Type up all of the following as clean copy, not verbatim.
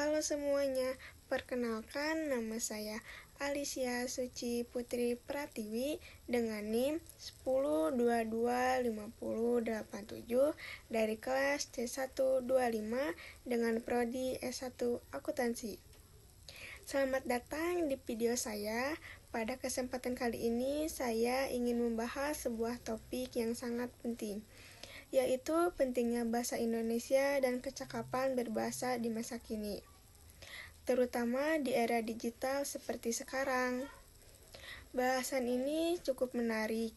Halo semuanya, perkenalkan nama saya Alicia Suci Putri Pratiwi dengan NIM 10225087 dari kelas C125 dengan prodi S1 Akuntansi. Selamat datang di video saya. Pada kesempatan kali ini saya ingin membahas sebuah topik yang sangat penting, yaitu pentingnya bahasa Indonesia dan kecakapan berbahasa di masa kini, terutama di era digital seperti sekarang. Bahasan ini cukup menarik,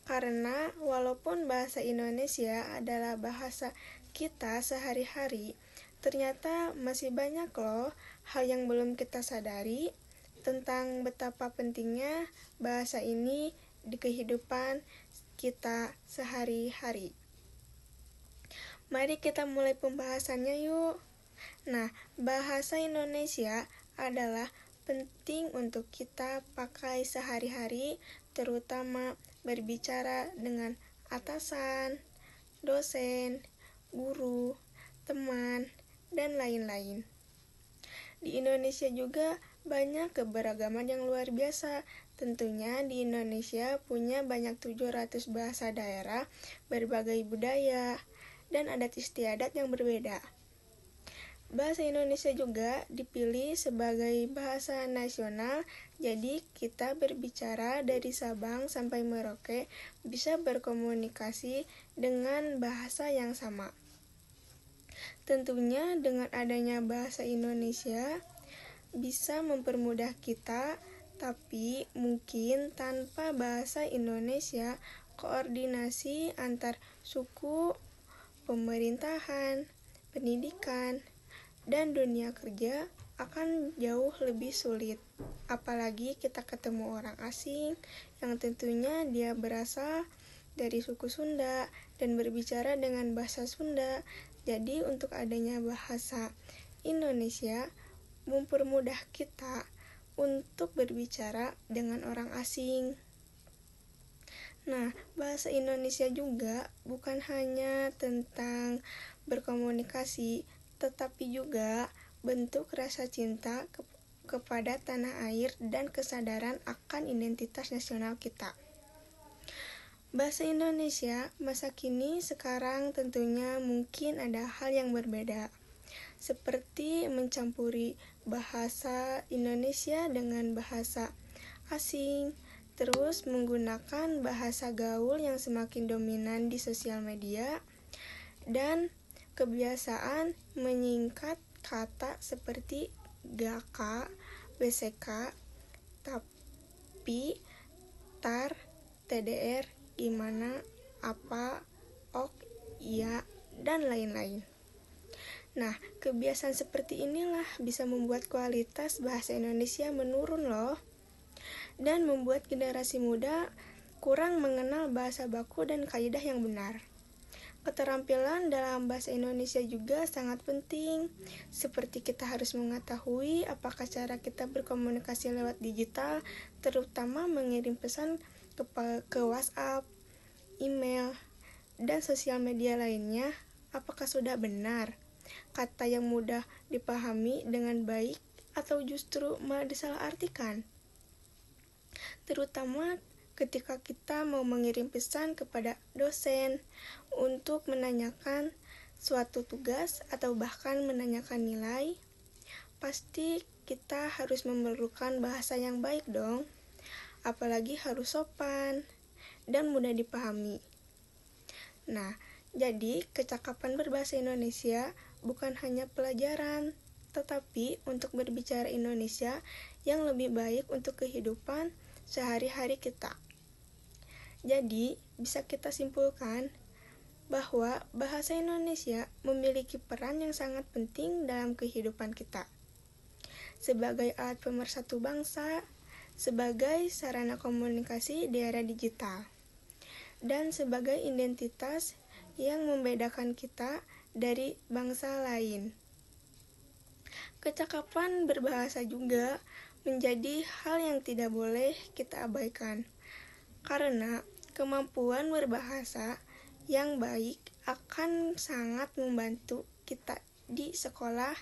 karena walaupun bahasa Indonesia adalah bahasa kita sehari-hari, ternyata masih banyak loh hal yang belum kita sadari tentang betapa pentingnya bahasa ini di kehidupan kita sehari-hari. Mari kita mulai pembahasannya yuk. Nah, bahasa Indonesia adalah penting untuk kita pakai sehari-hari, terutama berbicara dengan atasan, dosen, guru, teman, dan lain-lain. Di Indonesia juga banyak keberagaman yang luar biasa. Tentunya di Indonesia punya banyak 700 bahasa daerah, berbagai budaya, dan adat istiadat yang berbeda. Bahasa Indonesia juga dipilih sebagai bahasa nasional, jadi kita berbicara dari Sabang sampai Merauke bisa berkomunikasi dengan bahasa yang sama. Tentunya dengan adanya bahasa Indonesia bisa mempermudah kita, tapi mungkin tanpa bahasa Indonesia, koordinasi antar suku, pemerintahan, pendidikan, dan dunia kerja akan jauh lebih sulit. Apalagi kita ketemu orang asing yang tentunya dia berasal dari suku Sunda dan berbicara dengan bahasa Sunda. Jadi untuk adanya bahasa Indonesia mempermudah kita untuk berbicara dengan orang asing. Nah, bahasa Indonesia juga bukan hanya tentang berkomunikasi, tetapi juga bentuk rasa cinta kepada tanah air dan kesadaran akan identitas nasional kita. Bahasa Indonesia masa kini sekarang tentunya mungkin ada hal yang berbeda, seperti mencampuri bahasa Indonesia dengan bahasa asing, terus menggunakan bahasa gaul yang semakin dominan di sosial media, dan kebiasaan menyingkat kata seperti GK, BCK, tapi, tar, TDR, gimana, apa, ok, iya, dan lain-lain. Nah, kebiasaan seperti inilah bisa membuat kualitas bahasa Indonesia menurun loh, dan membuat generasi muda kurang mengenal bahasa baku dan kaidah yang benar. Keterampilan dalam bahasa Indonesia juga sangat penting, seperti kita harus mengetahui apakah cara kita berkomunikasi lewat digital, terutama mengirim pesan ke WhatsApp, email, dan sosial media lainnya, apakah sudah benar, kata yang mudah dipahami dengan baik, atau justru malah disalahartikan. Terutama ketika kita mau mengirim pesan kepada dosen untuk menanyakan suatu tugas atau bahkan menanyakan nilai, pasti kita harus memerlukan bahasa yang baik dong, apalagi harus sopan dan mudah dipahami. Nah, jadi kecakapan berbahasa Indonesia bukan hanya pelajaran, tetapi untuk berbicara Indonesia yang lebih baik untuk kehidupan sehari-hari kita. Jadi, bisa kita simpulkan bahwa bahasa Indonesia memiliki peran yang sangat penting dalam kehidupan kita. Sebagai alat pemersatu bangsa, sebagai sarana komunikasi di era digital, dan sebagai identitas yang membedakan kita dari bangsa lain. Kecakapan berbahasa juga menjadi hal yang tidak boleh kita abaikan, karena kemampuan berbahasa yang baik akan sangat membantu kita di sekolah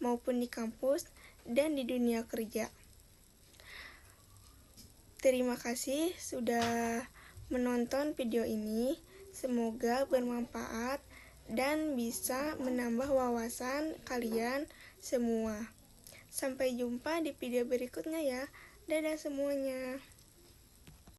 maupun di kampus dan di dunia kerja. Terima kasih sudah menonton video ini. Semoga bermanfaat dan bisa menambah wawasan kalian semua. Sampai jumpa di video berikutnya ya. Dadah semuanya.